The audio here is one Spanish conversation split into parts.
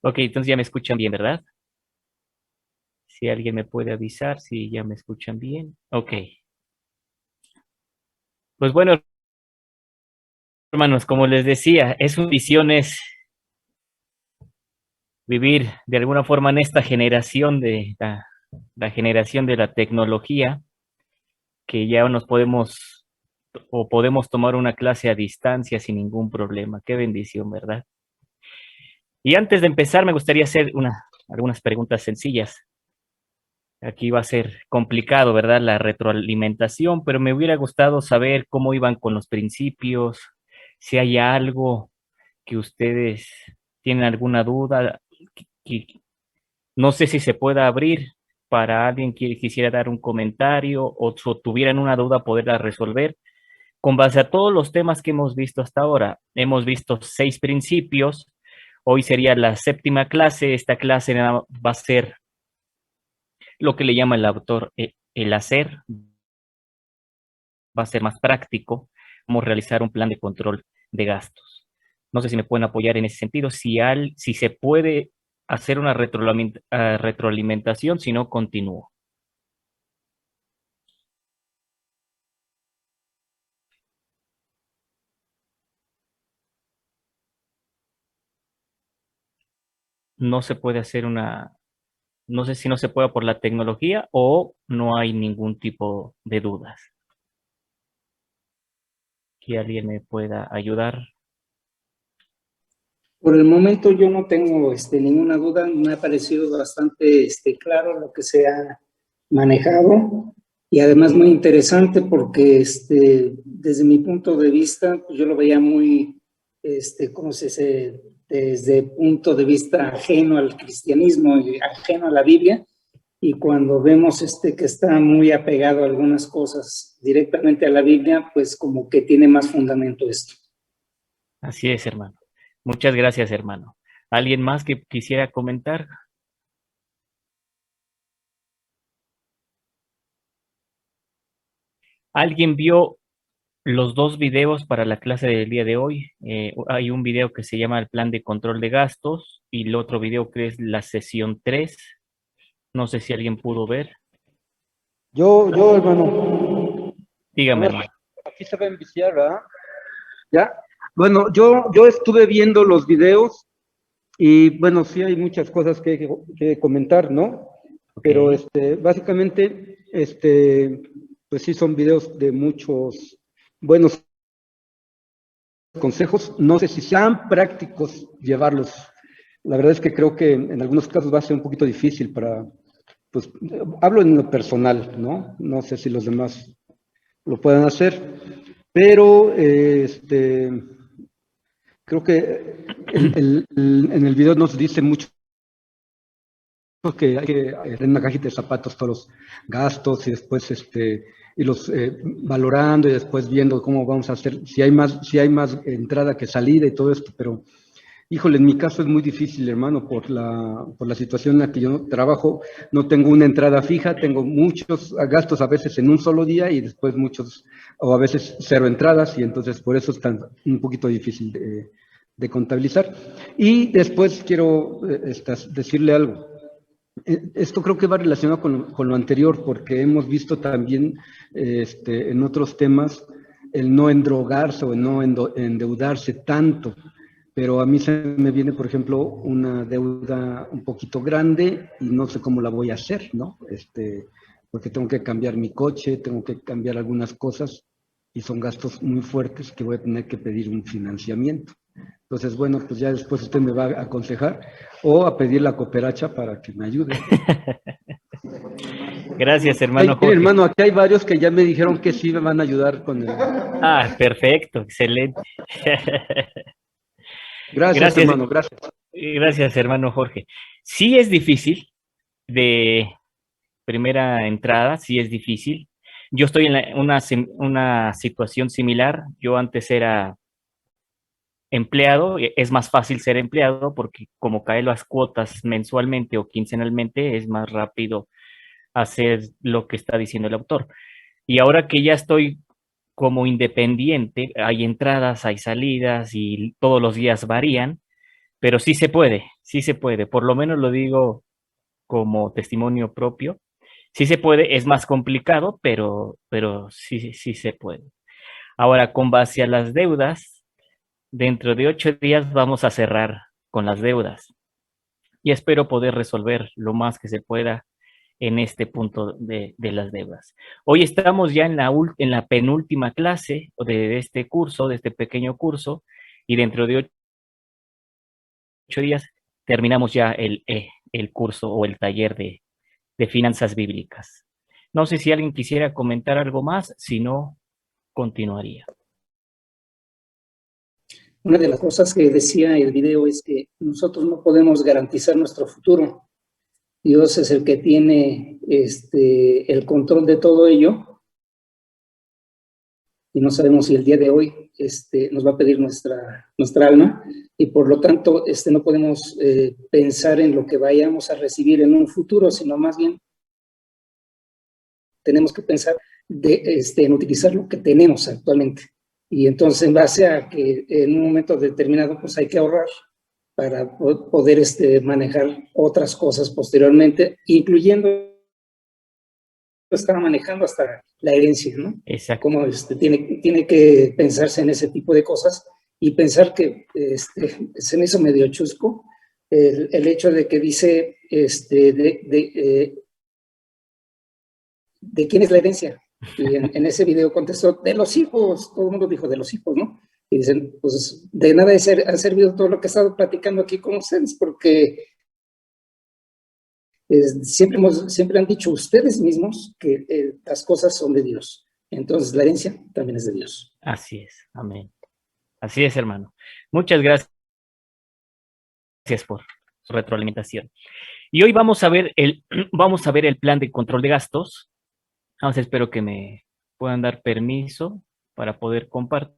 Ok, entonces ya me escuchan bien, ¿verdad? Si alguien me puede avisar si ya me escuchan bien. Ok. Pues bueno, hermanos, como les decía, es una visión es vivir de alguna forma en esta generación de la generación de la tecnología, que ya nos podemos o podemos tomar una clase a distancia sin ningún problema. Qué bendición, ¿verdad? Y antes de empezar, me gustaría hacer algunas preguntas sencillas. Aquí va a ser complicado, ¿verdad? La retroalimentación, pero me hubiera gustado saber cómo iban con los principios, si hay algo que ustedes tienen alguna duda, que no sé si se pueda abrir para alguien que quisiera dar un comentario o tuvieran una duda, poderla resolver. Con base a todos los temas que hemos visto hasta ahora, hemos visto 6 principios. Hoy sería la séptima clase. Esta clase va a ser lo que le llama el autor el hacer, va a ser más práctico, cómo realizar un plan de control de gastos. No sé si me pueden apoyar en ese sentido, si se puede hacer una retroalimentación, si no, continúo. No se puede hacer no sé si no se puede por la tecnología o no hay ningún tipo de dudas. Que alguien me pueda ayudar. Por el momento yo no tengo ninguna duda, me ha parecido bastante claro lo que se ha manejado y además muy interesante porque desde mi punto de vista pues yo lo veía muy, ¿cómo se dice? Desde punto de vista ajeno al cristianismo y ajeno a la Biblia, y cuando vemos que está muy apegado a algunas cosas directamente a la Biblia, pues como que tiene más fundamento esto. Así es, hermano. Muchas gracias, hermano. ¿Alguien más que quisiera comentar? ¿Alguien vio los 2 videos para la clase del día de hoy? Hay un video que se llama el plan de control de gastos y el otro video que es la sesión 3. No sé si alguien pudo ver. Hermano, a Dígame, ver, hermano. aquí se va a enviciar, ¿verdad? ¿Ya? Bueno, yo estuve viendo los videos y bueno, sí hay muchas cosas que comentar, ¿no? Ok. Pero básicamente, pues sí son videos de muchos buenos consejos. No sé si sean prácticos llevarlos. La verdad es que creo que en algunos casos va a ser un poquito difícil pues, hablo en lo personal, ¿no? No sé si los demás lo puedan hacer, pero creo que en el video nos dice mucho que hay que tener en una cajita de zapatos todos los gastos y después irlos valorando y después viendo cómo vamos a hacer, si hay más entrada que salida y todo esto, pero híjole, en mi caso es muy difícil, hermano, por la situación en la que yo trabajo. No tengo una entrada fija, tengo muchos gastos a veces en un solo día y después muchos, o a veces cero entradas, y entonces por eso es un poquito difícil de contabilizar. Y después quiero decirle algo. Esto creo que va relacionado con lo anterior, porque hemos visto también en otros temas el no endrogarse o el no endeudarse tanto, pero a mí se me viene, por ejemplo, una deuda un poquito grande y no sé cómo la voy a hacer, ¿no? Porque tengo que cambiar mi coche, tengo que cambiar algunas cosas y son gastos muy fuertes que voy a tener que pedir un financiamiento. Entonces, bueno, pues ya después usted me va a aconsejar o a pedir la cooperacha para que me ayude. Gracias, Ay, hermano mire, Jorge. hermano, aquí hay varios que ya me dijeron que sí me van a ayudar con el... Ah, perfecto, excelente. Gracias, Gracias, hermano, gracias. gracias, hermano Jorge. Sí es difícil de primera entrada, sí es difícil. Yo estoy en una situación similar. Yo antes era empleado, es más fácil ser empleado porque como caen las cuotas mensualmente o quincenalmente, es más rápido hacer lo que está diciendo el autor. Y ahora que ya estoy como independiente, hay entradas, hay salidas y todos los días varían, pero sí se puede, por lo menos lo digo como testimonio propio. Sí se puede, es más complicado, pero sí se puede. Ahora, con base a las deudas, dentro de 8 días vamos a cerrar con las deudas y espero poder resolver lo más que se pueda en este punto de las deudas. Hoy estamos ya en la penúltima clase de este curso, de este pequeño curso, y dentro de 8 días terminamos ya el curso o el taller de finanzas bíblicas. No sé si alguien quisiera comentar algo más, si no, continuaría. Una de las cosas que decía el video es que nosotros no podemos garantizar nuestro futuro. Dios es el que tiene el control de todo ello y no sabemos si el día de hoy nos va a pedir nuestra alma y por lo tanto no podemos pensar en lo que vayamos a recibir en un futuro, sino más bien tenemos que pensar en utilizar lo que tenemos actualmente. Y entonces, en base a que en un momento determinado, pues hay que ahorrar para poder manejar otras cosas posteriormente, incluyendo estar manejando hasta la herencia, ¿no? Exacto. Como tiene que pensarse en ese tipo de cosas y pensar que se me hizo medio chusco el hecho de que dice ¿de quién es la herencia? Y en ese video contestó, de los hijos, todo el mundo dijo de los hijos, ¿no? Y dicen, pues de nada ha servido todo lo que he estado platicando aquí con ustedes, porque siempre han dicho ustedes mismos que las cosas son de Dios. Entonces la herencia también es de Dios. Así es, amén. Así es, hermano. Muchas gracias por su retroalimentación. Y hoy vamos a ver vamos a ver el plan de control de gastos. Vamos, espero que me puedan dar permiso para poder compartir.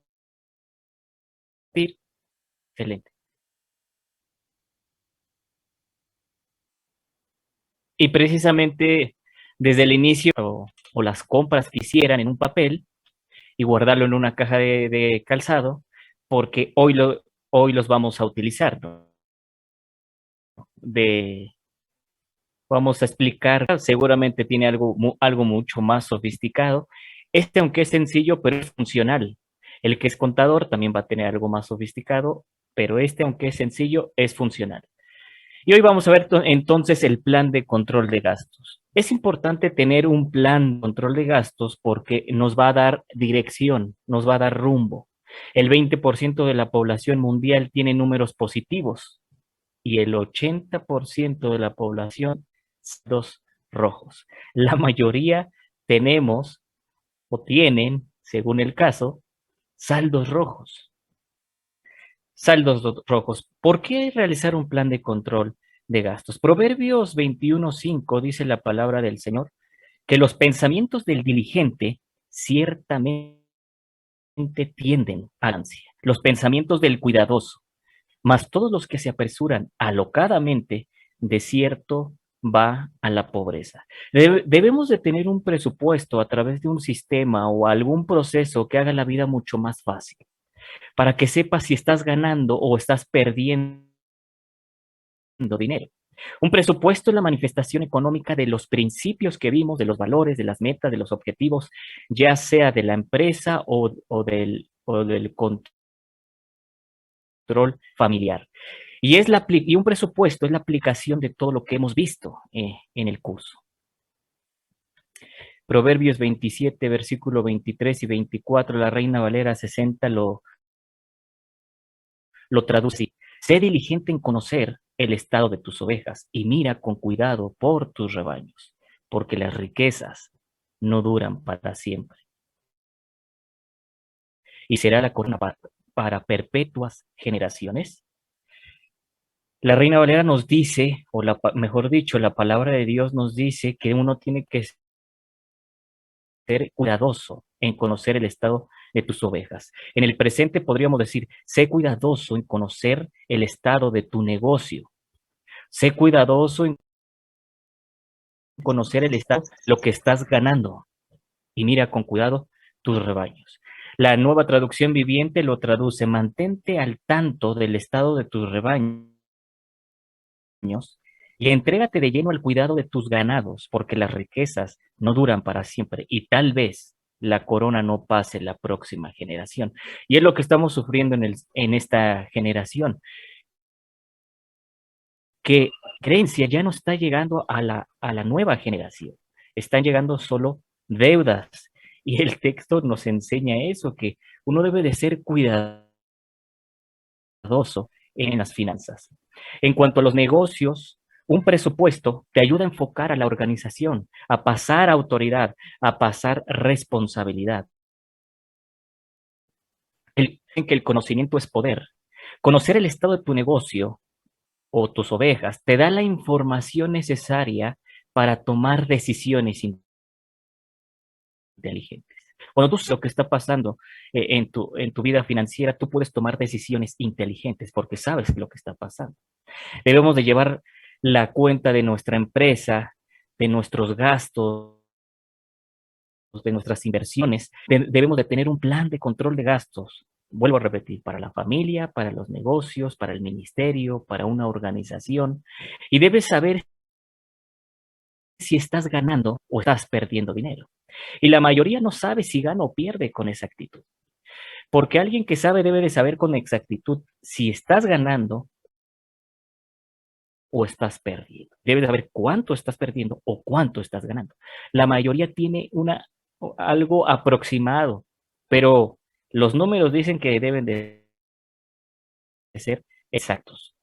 Excelente. Y precisamente desde el inicio o las compras que hicieran en un papel y guardarlo en una caja de calzado, porque hoy los vamos a utilizar, ¿no? Vamos a explicar, seguramente tiene algo mucho más sofisticado. Aunque es sencillo, pero es funcional. El que es contador también va a tener algo más sofisticado, pero aunque es sencillo, es funcional. Y hoy vamos a ver entonces el plan de control de gastos. Es importante tener un plan de control de gastos porque nos va a dar dirección, nos va a dar rumbo. El 20% de la población mundial tiene números positivos y el 80% de la población saldos rojos. La mayoría tenemos o tienen, según el caso, saldos rojos. Saldos rojos. ¿Por qué realizar un plan de control de gastos? Proverbios 21:5 dice la palabra del Señor, que los pensamientos del diligente ciertamente tienden a la ansia. Los pensamientos del cuidadoso, mas todos los que se apresuran alocadamente, de cierto va a la pobreza. Debemos de tener un presupuesto a través de un sistema o algún proceso que haga la vida mucho más fácil, para que sepas si estás ganando o estás perdiendo dinero. Un presupuesto es la manifestación económica de los principios que vimos, de los valores, de las metas, de los objetivos, ya sea de la empresa o del control familiar. Y un presupuesto es la aplicación de todo lo que hemos visto en el curso. Proverbios 27, versículo 23 y 24, la Reina Valera 60 lo traduce así. Sé diligente en conocer el estado de tus ovejas y mira con cuidado por tus rebaños, porque las riquezas no duran para siempre. Y será la corona para perpetuas generaciones. La Reina Valera nos dice, mejor dicho, la palabra de Dios nos dice que uno tiene que ser cuidadoso en conocer el estado de tus ovejas. En el presente podríamos decir, sé cuidadoso en conocer el estado de tu negocio. Sé cuidadoso en conocer el estado, lo que estás ganando. Y mira con cuidado tus rebaños. La Nueva Traducción Viviente lo traduce, mantente al tanto del estado de tus rebaños y entrégate de lleno al cuidado de tus ganados, porque las riquezas no duran para siempre y tal vez la corona no pase la próxima generación. Y es lo que estamos sufriendo en esta generación, que creencia ya no está llegando a la nueva generación, están llegando solo deudas. Y el texto nos enseña eso, que uno debe de ser cuidadoso en las finanzas. En cuanto a los negocios, un presupuesto te ayuda a enfocar a la organización, a pasar autoridad, a pasar responsabilidad. En que el conocimiento es poder. Conocer el estado de tu negocio o tus ovejas te da la información necesaria para tomar decisiones inteligentes. Cuando tú sabes lo que está pasando en tu vida financiera, tú puedes tomar decisiones inteligentes porque sabes lo que está pasando. Debemos de llevar la cuenta de nuestra empresa, de nuestros gastos, de nuestras inversiones. Debemos de tener un plan de control de gastos. Vuelvo a repetir, para la familia, para los negocios, para el ministerio, para una organización. Y debes saber si estás ganando o estás perdiendo dinero. Y la mayoría no sabe si gana o pierde con esa actitud. Porque alguien que sabe debe de saber con exactitud si estás ganando o estás perdiendo. Debes saber cuánto estás perdiendo o cuánto estás ganando. La mayoría tiene algo aproximado, pero los números dicen que deben de ser exactos.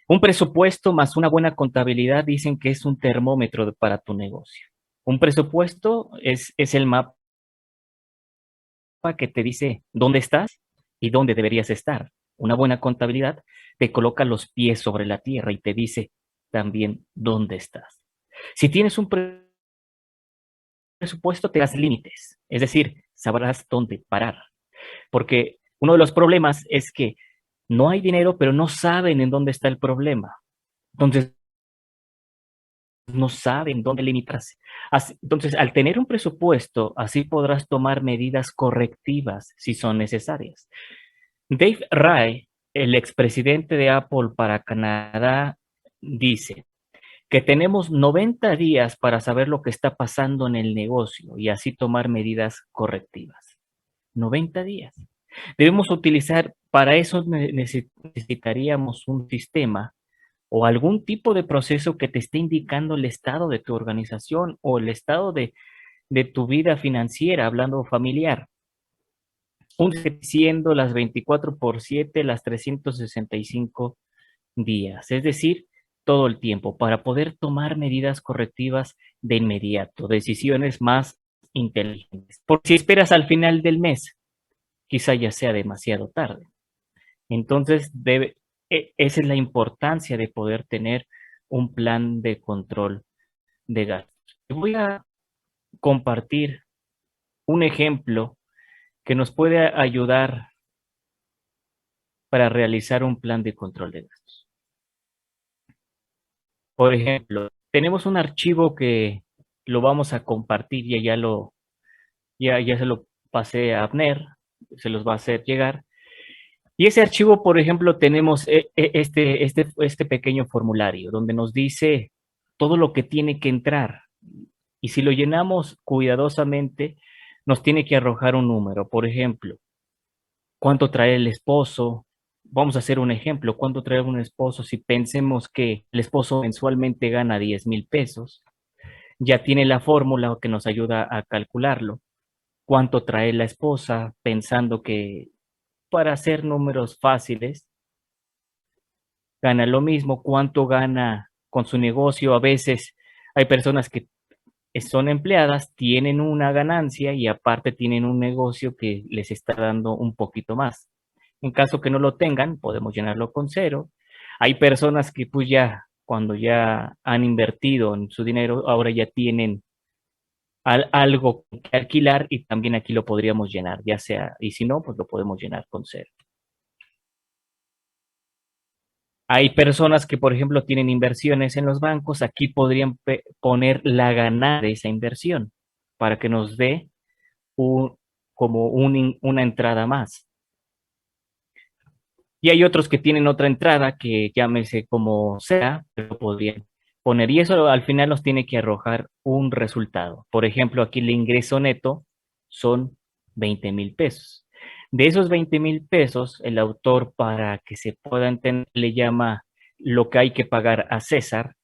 Un presupuesto más una buena contabilidad dicen que es un termómetro para tu negocio. Un presupuesto es el mapa que te dice dónde estás y dónde deberías estar. Una buena contabilidad te coloca los pies sobre la tierra y te dice también dónde estás. Si tienes un presupuesto, te das límites, es decir, sabrás dónde parar. Porque uno de los problemas es que no hay dinero, pero no saben en dónde está el problema. Entonces, no saben dónde limitarse. Entonces, al tener un presupuesto, así podrás tomar medidas correctivas si son necesarias. Dave Rai, el expresidente de Apple para Canadá, dice que tenemos 90 días para saber lo que está pasando en el negocio y así tomar medidas correctivas. 90 días. Debemos utilizar, para eso necesitaríamos un sistema o algún tipo de proceso que te esté indicando el estado de tu organización o el estado de tu vida financiera, hablando familiar. Siendo las 24/7, las 365 días, es decir, todo el tiempo, para poder tomar medidas correctivas de inmediato, decisiones más inteligentes. Porque si esperas al final del mes, quizá ya sea demasiado tarde. Entonces, esa es la importancia de poder tener un plan de control de gastos. Voy a compartir un ejemplo que nos puede ayudar para realizar un plan de control de gastos. Por ejemplo, tenemos un archivo que lo vamos a compartir y ya se lo pasé a Abner, se los va a hacer llegar. Y ese archivo, por ejemplo, tenemos este pequeño formulario donde nos dice todo lo que tiene que entrar. Y si lo llenamos cuidadosamente, nos tiene que arrojar un número. Por ejemplo, ¿cuánto trae el esposo? Vamos a hacer un ejemplo. ¿Cuánto trae un esposo? Si pensemos que el esposo mensualmente gana 10,000 pesos, ya tiene la fórmula que nos ayuda a calcularlo. ¿Cuánto trae la esposa? Pensando que para hacer números fáciles, gana lo mismo. ¿Cuánto gana con su negocio? A veces hay personas que son empleadas, tienen una ganancia y aparte tienen un negocio que les está dando un poquito más. En caso que no lo tengan, podemos llenarlo con cero. Hay personas que pues ya, cuando ya han invertido en su dinero, ahora ya tienen algo que alquilar y también aquí lo podríamos llenar, ya sea, y si no, pues lo podemos llenar con cero. Hay personas que, por ejemplo, tienen inversiones en los bancos, aquí podrían poner la ganancia de esa inversión para que nos dé una entrada más. Y hay otros que tienen otra entrada que llámese como sea, pero podrían poner. Y eso al final nos tiene que arrojar un resultado. Por ejemplo, aquí el ingreso neto son 20,000 pesos. De esos 20,000 pesos, el autor, para que se pueda entender, le llama lo que hay que pagar a César,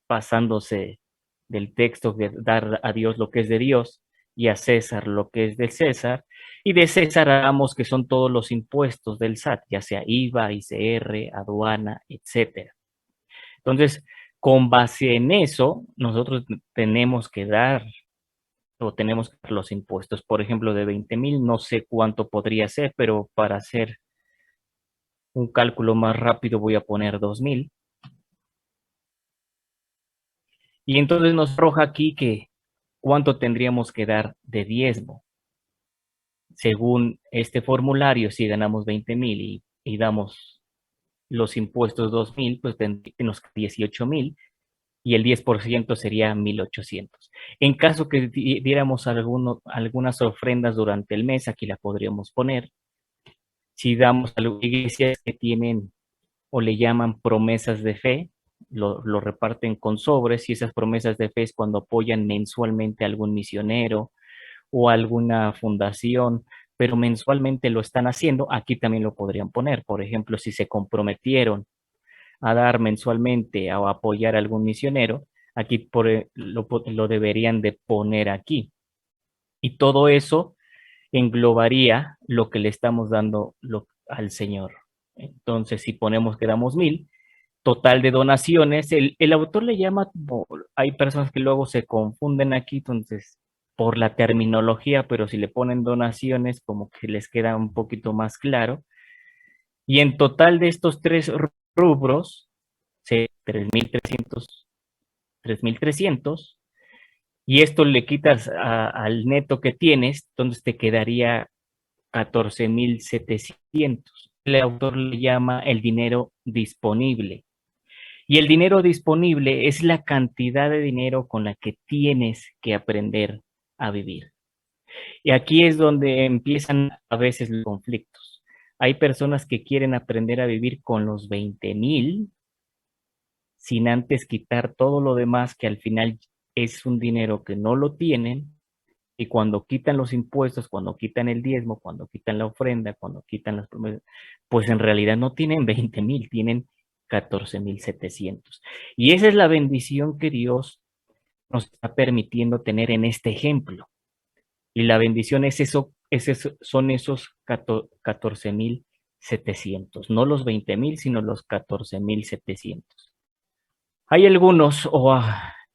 pasándose del texto de dar a Dios lo que es de Dios y a César lo que es de César, y de César hagamos que son todos los impuestos del SAT, ya sea IVA, ICR, aduana, etcétera. Entonces, con base en eso, nosotros tenemos que dar o tenemos que dar los impuestos. Por ejemplo, de 20,000, no sé cuánto podría ser, pero para hacer un cálculo más rápido voy a poner 2,000. Y entonces nos arroja aquí que cuánto tendríamos que dar de diezmo. Según este formulario, si ganamos 20,000 y damos los impuestos 2,000, pues tenemos 18,000 y el 10% sería 1,800. En caso que diéramos algunas ofrendas durante el mes, aquí la podríamos poner. Si damos a las iglesias que tienen o le llaman promesas de fe, lo reparten con sobres, y esas promesas de fe es cuando apoyan mensualmente a algún misionero o alguna fundación, pero mensualmente lo están haciendo, aquí también lo podrían poner. Por ejemplo, si se comprometieron a dar mensualmente o apoyar a algún misionero, aquí lo deberían de poner aquí. Y todo eso englobaría lo que le estamos dando al Señor. Entonces, si ponemos que damos 1,000, total de donaciones, el autor le llama, hay personas que luego se confunden aquí, entonces, por la terminología, pero si le ponen donaciones, como que les queda un poquito más claro. Y en total de estos tres rubros, 3,300, 3,300, y esto le quitas al neto que tienes, entonces te quedaría 14,700. El autor le llama el dinero disponible. Y el dinero disponible es la cantidad de dinero con la que tienes que aprender a vivir. Y aquí es donde empiezan a veces los conflictos. Hay personas que quieren aprender a vivir con los 20,000 sin antes quitar todo lo demás, que al final es un dinero que no lo tienen, y cuando quitan los impuestos, cuando quitan el diezmo, cuando quitan la ofrenda, cuando quitan las promesas, pues en realidad no tienen 20,000, tienen 14,700. Y esa es la bendición que Dios nos está permitiendo tener en este ejemplo. Y la bendición es son esos 14,700, no los 20,000, sino los 14,700. Hay algunos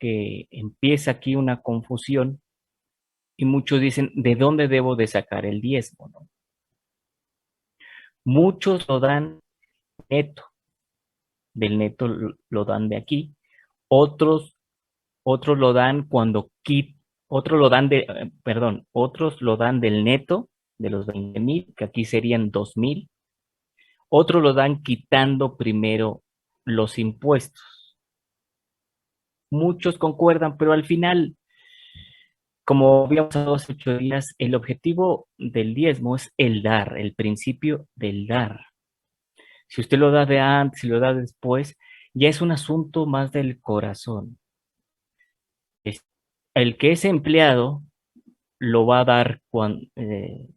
que empieza aquí una confusión y muchos dicen, ¿de dónde debo de sacar el diezmo? ¿No? Muchos lo dan neto, del neto lo dan de aquí, otros lo dan otros lo dan otros lo dan del neto de los 20,000, que aquí serían 2,000, otros lo dan quitando primero los impuestos. Muchos concuerdan, pero al final, como habíamos hablado hace 8 días, el objetivo del diezmo es el dar, el principio del dar. Si usted lo da de antes, si lo da después, ya es un asunto más del corazón. El que es empleado lo va a dar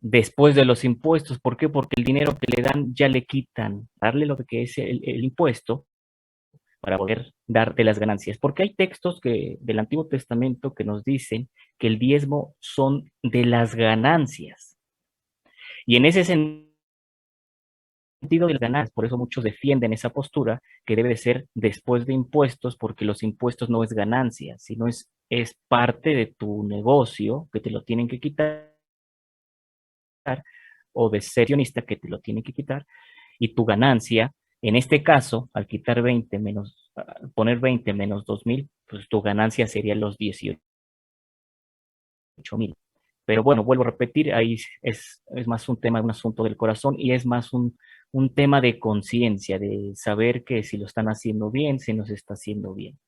después de los impuestos. ¿Por qué? Porque el dinero que le dan ya le quitan, darle lo que es el impuesto para poder darte las ganancias. Porque hay textos del Antiguo Testamento que nos dicen que el diezmo son de las ganancias. Y en ese sentido de las ganancias, por eso muchos defienden esa postura, que debe de ser después de impuestos, porque los impuestos no es ganancia, sino es parte de tu negocio que te lo tienen que quitar, o de ser accionista que te lo tienen que quitar, y tu ganancia, en este caso, al quitar 20 menos, poner 20 menos 2,000, pues tu ganancia sería los 18,000. Pero bueno, vuelvo a repetir, ahí es más un tema, un asunto del corazón, y es más un tema de conciencia, de saber que si lo están haciendo bien, si no se está haciendo bien.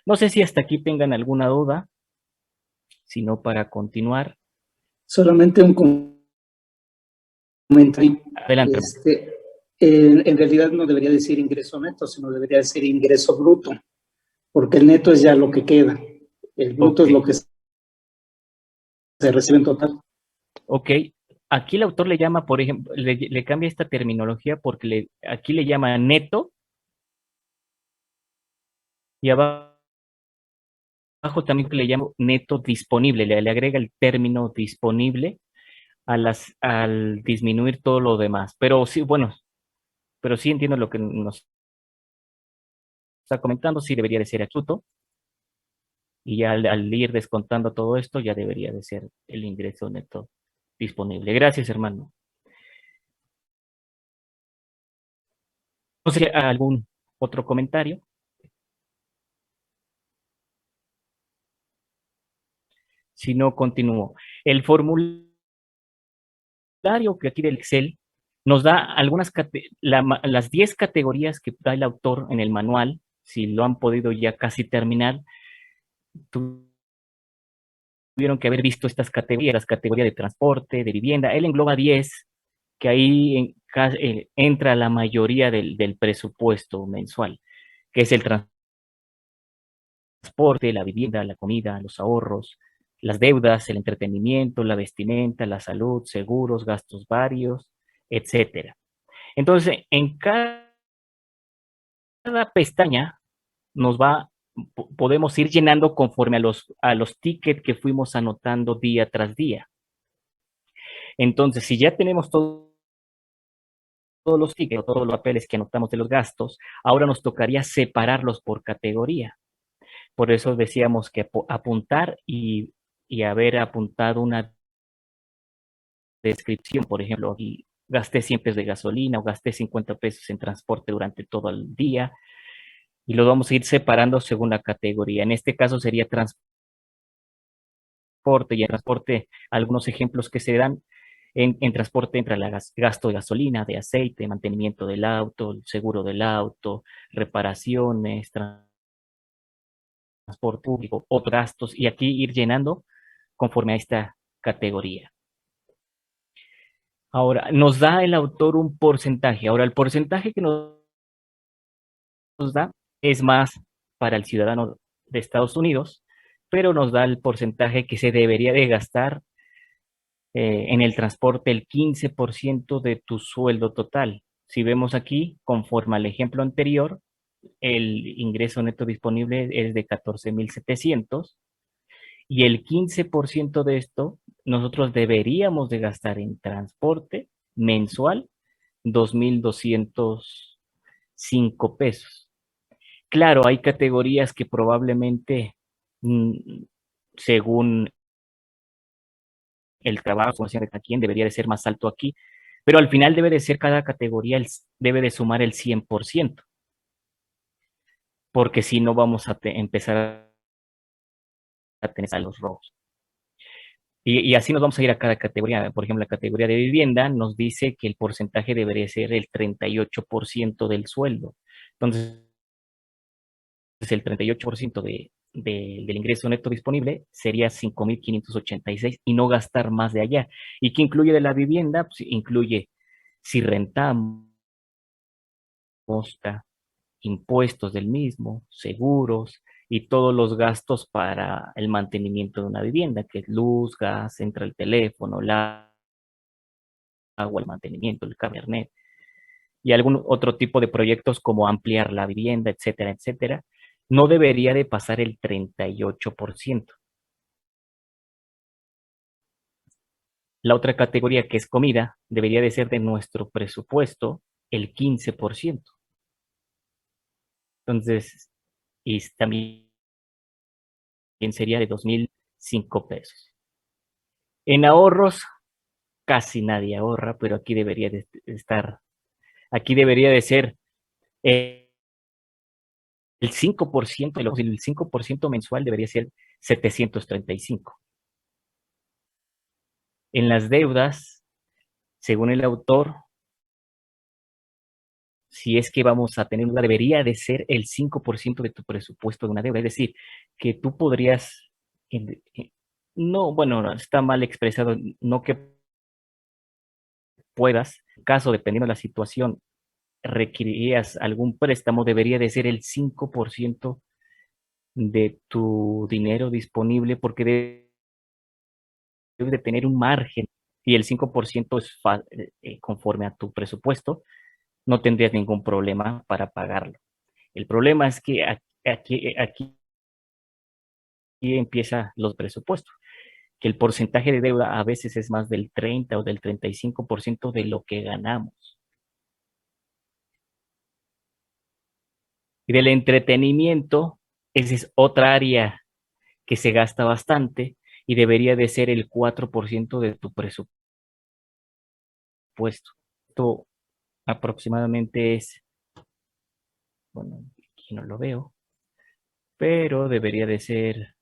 No sé si hasta aquí tengan alguna duda, sino para continuar. Solamente un comentario. Adelante. En realidad no debería decir ingreso neto, sino debería decir ingreso bruto, porque el neto es ya lo que queda. El bruto es lo que se recibe en total. Ok, aquí el autor le llama, por ejemplo, le cambia esta terminología porque aquí le llama neto y abajo también le llama neto disponible, le agrega el término disponible al disminuir todo lo demás. Pero sí, bueno, pero sí entiendo lo que nos está comentando, sí debería de ser astuto y ya al ir descontando todo esto ya debería de ser el ingreso neto disponible. Gracias, hermano. No sé, ¿algún otro comentario? Si no, continúo. El formulario que aquí del Excel nos da las 10 categorías que da el autor en el manual, si lo han podido ya casi terminar, tuvieron que haber visto estas categorías, las categorías de transporte, de vivienda. Él engloba 10, que ahí entra la mayoría del presupuesto mensual, que es el transporte, la vivienda, la comida, los ahorros, las deudas, el entretenimiento, la vestimenta, la salud, seguros, gastos varios, etcétera. Entonces, en cada pestaña nos podemos ir llenando conforme a los tickets que fuimos anotando día tras día. Entonces, si ya tenemos todos los tickets, todos los papeles que anotamos de los gastos, ahora nos tocaría separarlos por categoría. Por eso decíamos que apuntar y haber apuntado una descripción, por ejemplo, aquí gasté 100 pesos de gasolina o gasté 50 pesos en transporte durante todo el día y lo vamos a ir separando según la categoría. En este caso sería transporte y en transporte algunos ejemplos que se dan. En transporte entra el gasto de gasolina, de aceite, mantenimiento del auto, el seguro del auto, reparaciones, transporte público, otros gastos, y aquí ir llenando conforme a esta categoría. Ahora, nos da el autor un porcentaje. Ahora, el porcentaje que nos da es más para el ciudadano de Estados Unidos, pero nos da el porcentaje que se debería de gastar en el transporte, el 15% de tu sueldo total. Si vemos aquí, conforme al ejemplo anterior, el ingreso neto disponible es de 14,700 y el 15% de esto nosotros deberíamos de gastar en transporte mensual 2,205 pesos. Claro, hay categorías que probablemente, según el trabajo, de cada quien debería de ser más alto aquí, pero al final debe de ser cada categoría, debe de sumar el 100%, porque si no vamos a empezar a tener a los rojos. Y así nos vamos a ir a cada categoría. Por ejemplo, la categoría de vivienda nos dice que el porcentaje debería ser el 38% del sueldo. Entonces, el 38% del ingreso neto disponible sería 5,586 y no gastar más de allá. ¿Y qué incluye de la vivienda? Pues incluye si rentamos, impuestos del mismo, seguros y todos los gastos para el mantenimiento de una vivienda, que es luz, gas, entra el teléfono, el agua, el mantenimiento, el internet y algún otro tipo de proyectos como ampliar la vivienda, etcétera, etcétera, no debería de pasar el 38%. La otra categoría, que es comida, debería de ser de nuestro presupuesto el 15%. Entonces, y también sería de 2,005 pesos. En ahorros, casi nadie ahorra, pero aquí debería de estar, aquí debería de ser el 5%, el 5% mensual debería ser 735. En las deudas, según el autor, si es que vamos a tener una, debería de ser el 5% de tu presupuesto de una deuda. Es decir, que tú podrías, no, bueno, no, está mal expresado, no que puedas, caso dependiendo de la situación, requerirías algún préstamo, debería de ser el 5% de tu dinero disponible, porque debes de tener un margen, y el 5% es conforme a tu presupuesto, no tendrías ningún problema para pagarlo. El problema es que aquí empiezan los presupuestos, que el porcentaje de deuda a veces es más del 30 o del 35% de lo que ganamos. Y del entretenimiento, esa es otra área que se gasta bastante y debería de ser el 4% de tu presupuesto. Esto aproximadamente es, bueno, aquí no lo veo, pero debería de ser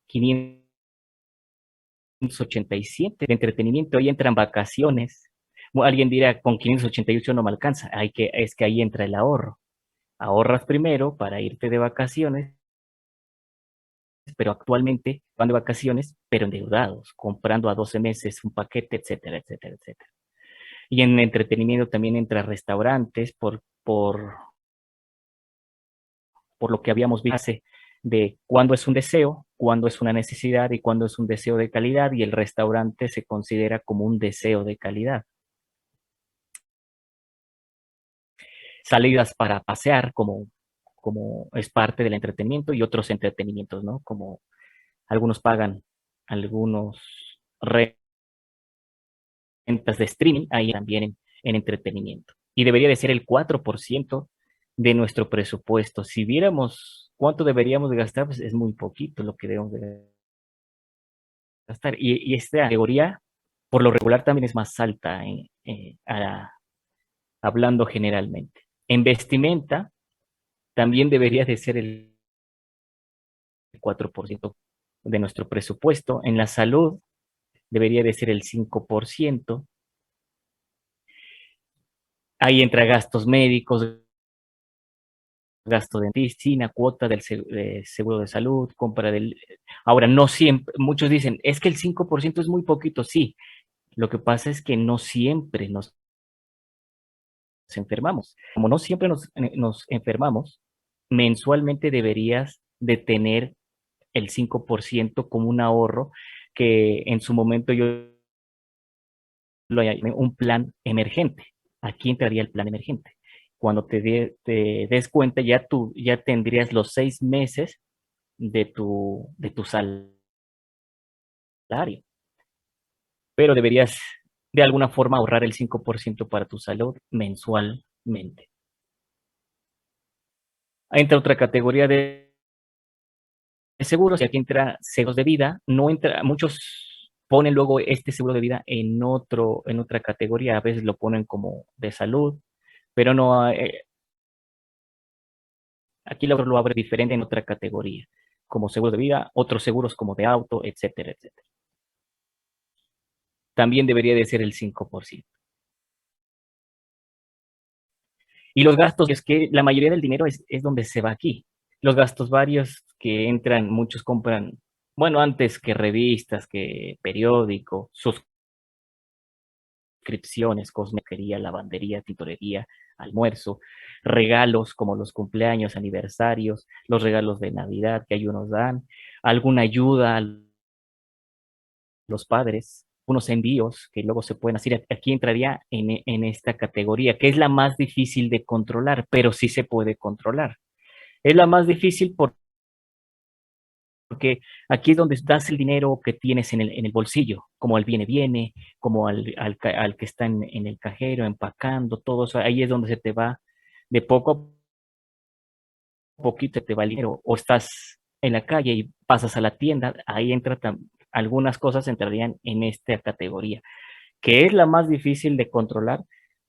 587 de entretenimiento. Ahí entran vacaciones. Alguien dirá, con 588 no me alcanza. Es que ahí entra el ahorro. Ahorras primero para irte de vacaciones, pero actualmente van de vacaciones, pero endeudados, comprando a 12 meses un paquete, etcétera, etcétera, etcétera. Y en entretenimiento también entra restaurantes por lo que habíamos visto de cuándo es un deseo, cuándo es una necesidad y cuándo es un deseo de calidad, y el restaurante se considera como un deseo de calidad. Salidas para pasear, como es parte del entretenimiento, y otros entretenimientos, ¿no? Como algunos pagan algunos rentas de streaming, ahí también en entretenimiento. Y debería de ser el 4% de nuestro presupuesto. Si viéramos cuánto deberíamos de gastar, pues es muy poquito lo que debemos de gastar. Y esta categoría, por lo regular, también es más alta, hablando generalmente. En vestimenta, también debería de ser el 4% de nuestro presupuesto. En la salud, debería de ser el 5%. Ahí entra gastos médicos, gasto de medicina, cuota del seguro de salud, compra del... Ahora, no siempre, muchos dicen, es que el 5% es muy poquito. Sí, lo que pasa es que no siempre nos enfermamos. Como no siempre nos enfermamos, mensualmente deberías de tener el 5% como un ahorro, que en su momento yo lo llamé un plan emergente. Aquí entraría el plan emergente. Cuando te des cuenta, ya tendrías los 6 meses de tu salario, pero deberías de alguna forma ahorrar el 5% para tu salud mensualmente. Entra otra categoría de seguros, y aquí entra seguros de vida. No entra, muchos ponen luego este seguro de vida en otra categoría, a veces lo ponen como de salud, pero no, aquí lo abre diferente en otra categoría, como seguro de vida, otros seguros como de auto, etcétera, etcétera. También debería de ser el 5%. Y los gastos, es que la mayoría del dinero es donde se va aquí. Los gastos varios que entran, muchos compran, bueno, antes que revistas, que periódico, suscripciones, cosmequería, lavandería, tintorería, almuerzo, regalos como los cumpleaños, aniversarios, los regalos de Navidad que ellos nos dan, alguna ayuda a los padres, unos envíos que luego se pueden hacer. Aquí entraría en esta categoría, que es la más difícil de controlar, pero sí se puede controlar. Es la más difícil porque aquí es donde das el dinero que tienes en el bolsillo, como al viene, como al que está en el cajero, empacando, todo eso. Ahí es donde se te va de poco a poquito, te va el dinero. O estás en la calle y pasas a la tienda, ahí algunas cosas entrarían en esta categoría, que es la más difícil de controlar,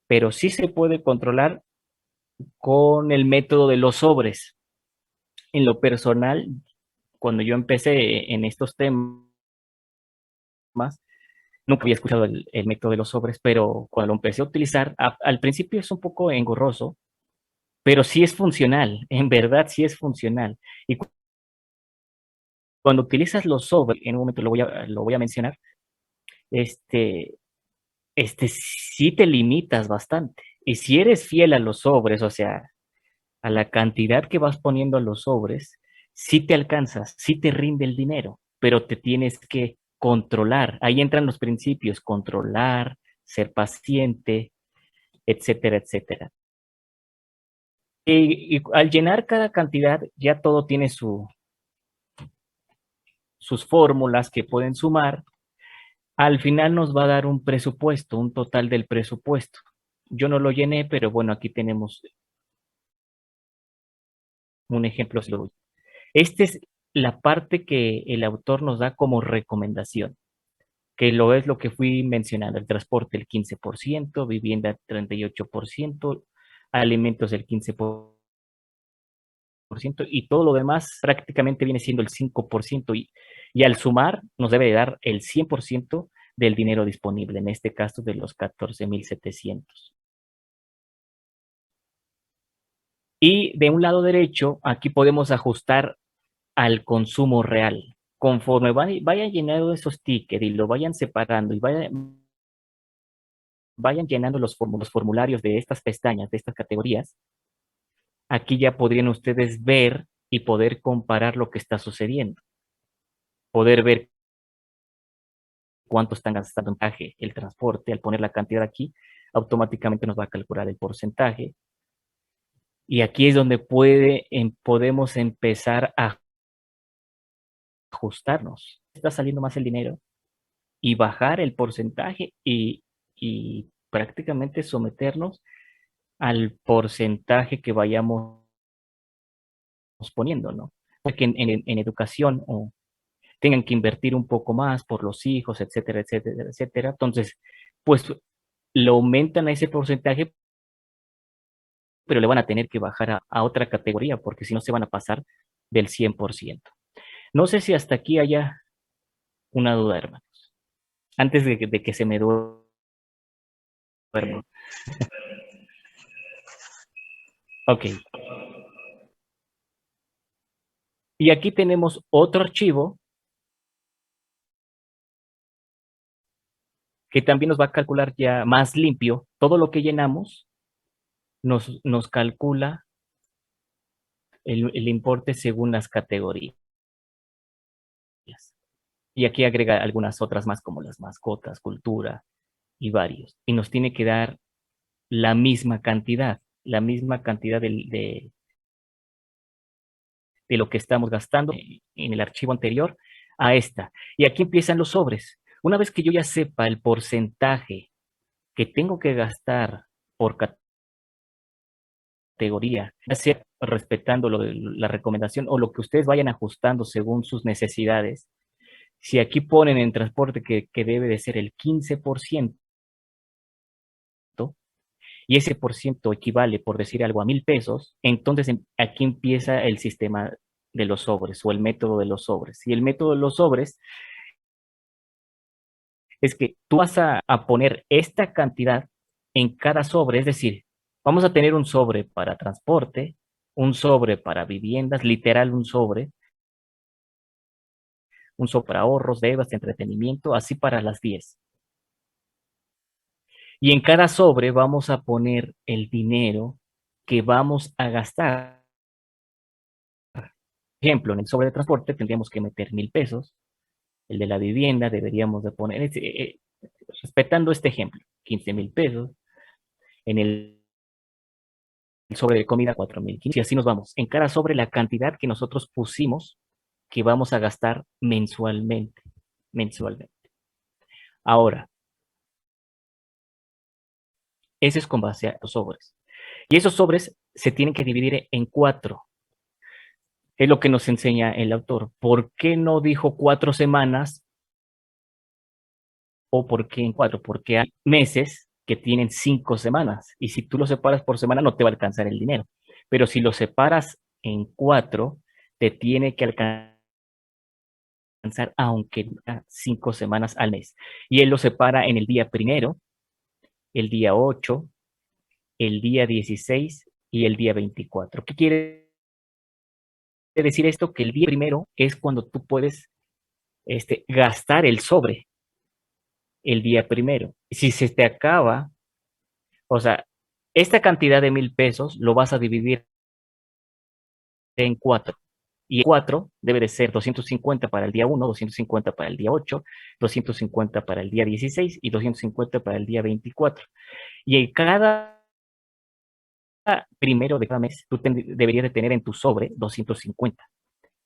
pero sí se puede controlar con el método de los sobres. En lo personal, cuando yo empecé en estos temas, nunca había escuchado el método de los sobres, pero cuando lo empecé a utilizar, al principio es un poco engorroso, pero sí es funcional, en verdad sí es funcional. Y cuando utilizas los sobres, en un momento lo voy a mencionar, este, sí te limitas bastante. Y si eres fiel a los sobres, o sea, a la cantidad que vas poniendo a los sobres, sí te alcanzas, sí te rinde el dinero, pero te tienes que controlar. Ahí entran los principios, controlar, ser paciente, etcétera, etcétera. Y al llenar cada cantidad, ya todo tiene sus fórmulas que pueden sumar. Al final nos va a dar un presupuesto, un total del presupuesto. Yo no lo llené, pero bueno, aquí tenemos un ejemplo. Esta es la parte que el autor nos da como recomendación, que lo es lo que fui mencionando: el transporte el 15%, vivienda 38%, alimentos el 15%, y todo lo demás prácticamente viene siendo el 5%, y al sumar nos debe dar el 100% del dinero disponible, en este caso de los 14,700. Y de un lado derecho, aquí podemos ajustar al consumo real. Conforme vayan llenando esos tickets y lo vayan separando y vayan llenando los formularios de estas pestañas, de estas categorías, aquí ya podrían ustedes ver y poder comparar lo que está sucediendo. Poder ver cuánto están gastando en porcentaje el transporte. Al poner la cantidad aquí, automáticamente nos va a calcular el porcentaje. Y aquí es donde podemos empezar a ajustarnos. Está saliendo más el dinero y bajar el porcentaje y prácticamente someternos al porcentaje que vayamos poniendo, ¿no? Porque en educación o tengan que invertir un poco más por los hijos, etcétera, etcétera, etcétera. Entonces, pues lo aumentan a ese porcentaje, pero le van a tener que bajar a otra categoría, porque si no se van a pasar del 100%. No sé si hasta aquí haya una duda, hermanos, antes de que se me duerma. Ok. Y aquí tenemos otro archivo que también nos va a calcular ya más limpio. Todo lo que llenamos nos calcula el importe según las categorías. Y aquí agrega algunas otras más, como las mascotas, cultura y varios. Y nos tiene que dar la misma cantidad de lo que estamos gastando en el archivo anterior a esta. Y aquí empiezan los sobres. Una vez que yo ya sepa el porcentaje que tengo que gastar por categoría, ya sea respetando la recomendación o lo que ustedes vayan ajustando según sus necesidades. Si aquí ponen en transporte que debe de ser el 15%, y ese por ciento equivale, por decir algo, a 1,000 pesos, entonces aquí empieza el sistema de los sobres o el método de los sobres. Y el método de los sobres es que tú vas a poner esta cantidad en cada sobre, es decir, vamos a tener un sobre para transporte, un sobre para viviendas, literal un sobre para ahorros, deudas, entretenimiento, así para las 10. Y en cada sobre vamos a poner el dinero que vamos a gastar. Por ejemplo, en el sobre de transporte tendríamos que meter 1,000 pesos. El de la vivienda deberíamos de poner, respetando este ejemplo, 15,000 pesos. En el sobre de comida, 4,500. Y así nos vamos. En cada sobre la cantidad que nosotros pusimos que vamos a gastar mensualmente. Mensualmente. Ahora, ese es con base a los sobres. Y esos sobres se tienen que dividir en 4. Es lo que nos enseña el autor. ¿Por qué no dijo 4 semanas o por qué en 4? Porque hay meses que tienen 5 semanas y si tú lo separas por semana no te va a alcanzar el dinero. Pero si lo separas en 4, te tiene que alcanzar aunque 5 semanas al mes. Y él lo separa en el día primero, el día 8, el día 16 y el día 24. ¿Qué quiere decir esto? Que el día primero es cuando tú puedes gastar el sobre el día primero. Si se te acaba, o sea, Esta cantidad de 1,000 pesos lo vas a dividir en 4. Y 4 debe de ser 250 para el día 1, 250 para el día 8, 250 para el día 16 y 250 para el día 24. Y en cada primero de cada mes, tú deberías de tener en tu sobre 250.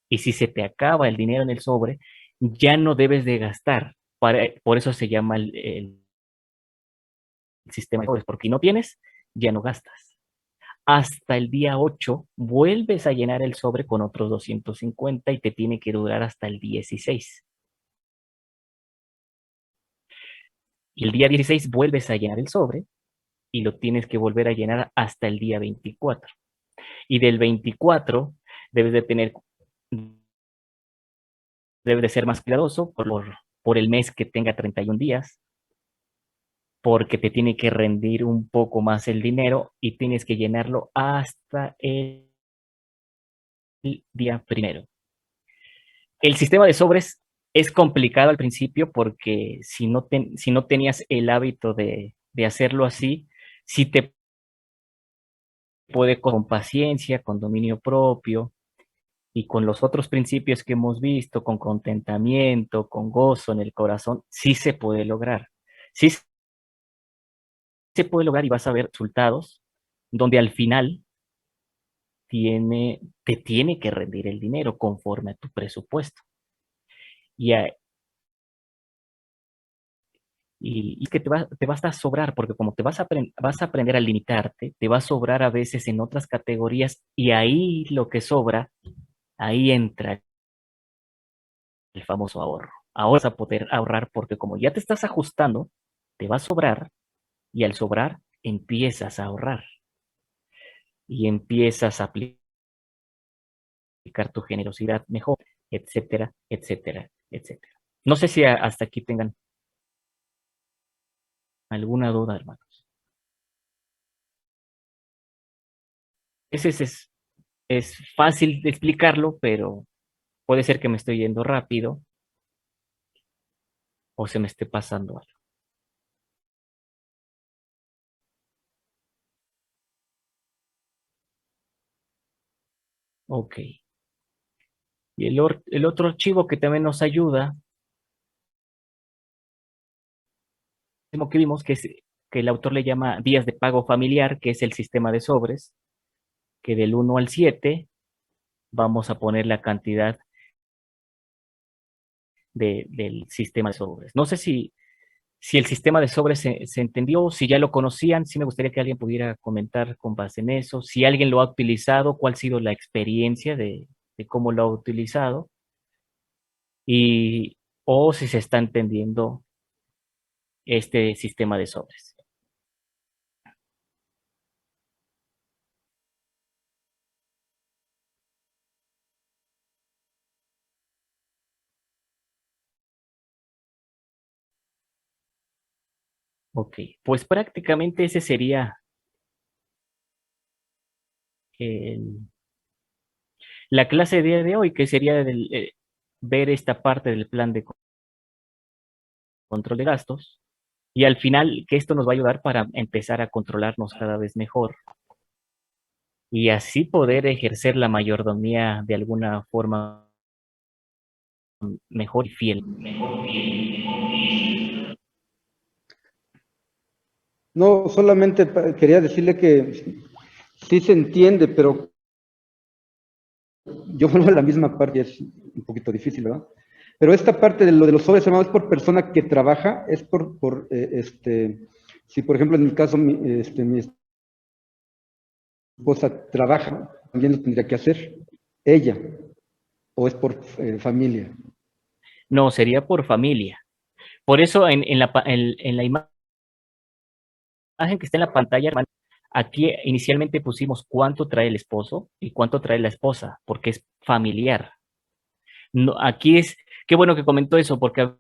Y si se te acaba el dinero en el sobre, ya no debes de gastar. Por eso se llama el sistema de sobres, porque si no tienes, ya no gastas. Hasta el día 8 vuelves a llenar el sobre con otros 250 y te tiene que durar hasta el 16. Y el día 16 vuelves a llenar el sobre y lo tienes que volver a llenar hasta el día 24. Y del 24 debes de tener, debe de ser más cuidadoso por el mes que tenga 31 días, porque te tiene que rendir un poco más el dinero y tienes que llenarlo hasta el día primero. El sistema de sobres es complicado al principio porque si no tenías el hábito de hacerlo así, sí te puede con paciencia, con dominio propio y con los otros principios que hemos visto, con contentamiento, con gozo en el corazón, sí se puede lograr. Sí se puede lograr y vas a ver resultados donde al final te tiene que rendir el dinero conforme a tu presupuesto. Y, y es que te va a sobrar, porque como vas a aprender a limitarte, te va a sobrar a veces en otras categorías y ahí lo que sobra, ahí entra el famoso ahorro. Ahora vas a poder ahorrar porque como ya te estás ajustando, te va a sobrar y al sobrar empiezas a ahorrar y empiezas a aplicar tu generosidad mejor, etcétera, etcétera, etcétera. No sé si hasta aquí tengan alguna duda, hermanos. Ese es fácil de explicarlo, pero puede ser que me estoy yendo rápido o se me esté pasando algo. Ok. Y el otro archivo que también nos ayuda, como que vimos que el autor le llama días de pago familiar, que es el sistema de sobres, que del 1 al 7 vamos a poner la cantidad del sistema de sobres. No sé si el sistema de sobres se entendió, si ya lo conocían, sí me gustaría que alguien pudiera comentar con base en eso, si alguien lo ha utilizado, cuál ha sido la experiencia de cómo lo ha utilizado y o si se está entendiendo este sistema de sobres. Ok, pues prácticamente ese sería el- la clase de hoy, que sería ver esta parte del plan de control de gastos y al final que esto nos va a ayudar para empezar a controlarnos cada vez mejor y así poder ejercer la mayordomía de alguna forma mejor y fiel. No, solamente quería decirle que sí se entiende, pero yo vuelvo a la misma parte, es un poquito difícil, ¿verdad? Pero esta parte de lo de los sobres hermanos es por persona que trabaja, es si por ejemplo en mi caso mi esposa trabaja, también lo tendría que hacer ella, o es por familia. No, sería por familia. Por eso en la imagen que está en la pantalla, hermano, aquí inicialmente pusimos cuánto trae el esposo y cuánto trae la esposa, porque es familiar. No, aquí qué bueno que comentó eso, porque a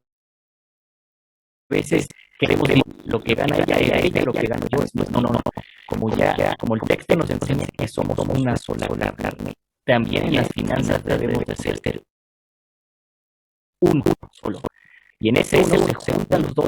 veces queremos decir lo que gana ella, lo que gano yo. No. Como el texto nos enseña que somos una sola carne, también en las finanzas debemos de ser uno solo. Y en ese uno se juntan los dos